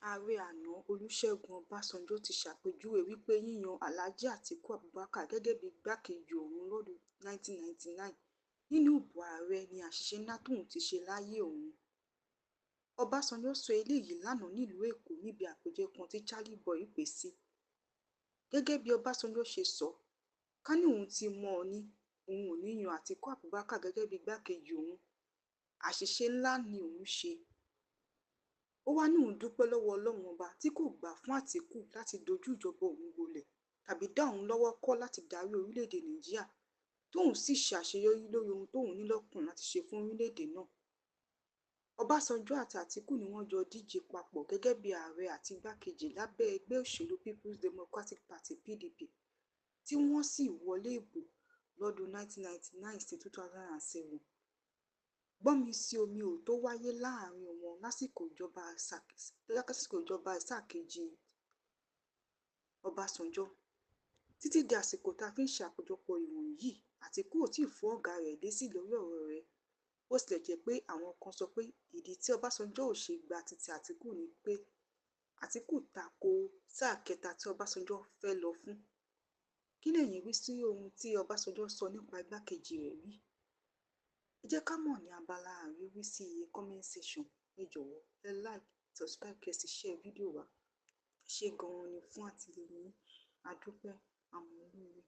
Ààrẹ àná Olúṣẹ́gun Ọbásanjọ́ ti ṣàpèjúwe wípé yíyan Alhaji Atiku Abubakar gẹ́gẹ́ bí igbákejì òun lọ́dún 1999 nínú ìbò ààrẹ ní àṣìṣe ńlá tóun ti ṣe láyé òun. Ọbásanjọ́ sọ eléyìí lánàá nílùú Èkó níbi àpèjẹ kan tí Charlie Boy pè sí. Gẹ́gẹ́ bí Ọbásanjọ́ ṣe sọ, ká ní òun ti mọ̀ ọ́ ní òun ò ní yan Atiku Abubakar gẹ́gẹ́ bí igbákejì òun, àṣìṣe ńlá ni òun ṣe. Ó wá ní òun dúpẹ́ lọ́wọ́ Ọlọ́run ọba tí kò gbà fún Atiku láti dojú ìjọba òun bolẹ̀ tàbí dá òun lọ́wọ́ kọ́ láti darí orílẹ̀-èdè Nàìjíríà, tóun sì ṣàṣeyọrí lórí ohun tóun ní lọ́kàn láti ṣe fún orílẹ̀-èdè náà. Ọbásanjọ́ àti Atiku ni wọ́n jọ díje papọ̀ gẹ́gẹ́ bí ààrẹ àti igbákejì lábẹ́ ẹgbẹ́ òṣèlú People's Democratic Party (PDP) tí wọ́n sì wọlé ìbò lọ́dún 1999 sí 2007. Gbọ́nmi-sí-omi-ò tó wáyé láàrin wọn lásìkò ìjọba sáà kejì Ọbásanjọ́. Títí di àsìkò tá a fi ń ṣe àkójọpọ̀ ìròyìn yìí, Atiku ò tíì fún ọ̀gá rẹ̀ lésì lórí ọ̀rọ̀ rẹ̀, bó tilẹ̀ jẹ́ pé àwọn kan sọ pé ìdí tí Ọbásanjọ́ ò ṣe gba titi Atiku ni pé Atiku tako sáà kẹta tí Ọbásanjọ́ fẹ́ lọ fún. Kí lẹ̀yin rí sí ohun tí Ọbásanjọ́ sọ nípa igbákejì rẹ̀ rí? Ẹ jẹ́ ká mọ̀ ní abala àríwísí comment section. Ẹ jọ̀wọ́ ẹ like, subscribe kẹ́ sì share fídíò wa. Ṣé gan-an ni fún àtìlẹ́yìn yín. A dúpẹ́, àmọ́ lóore.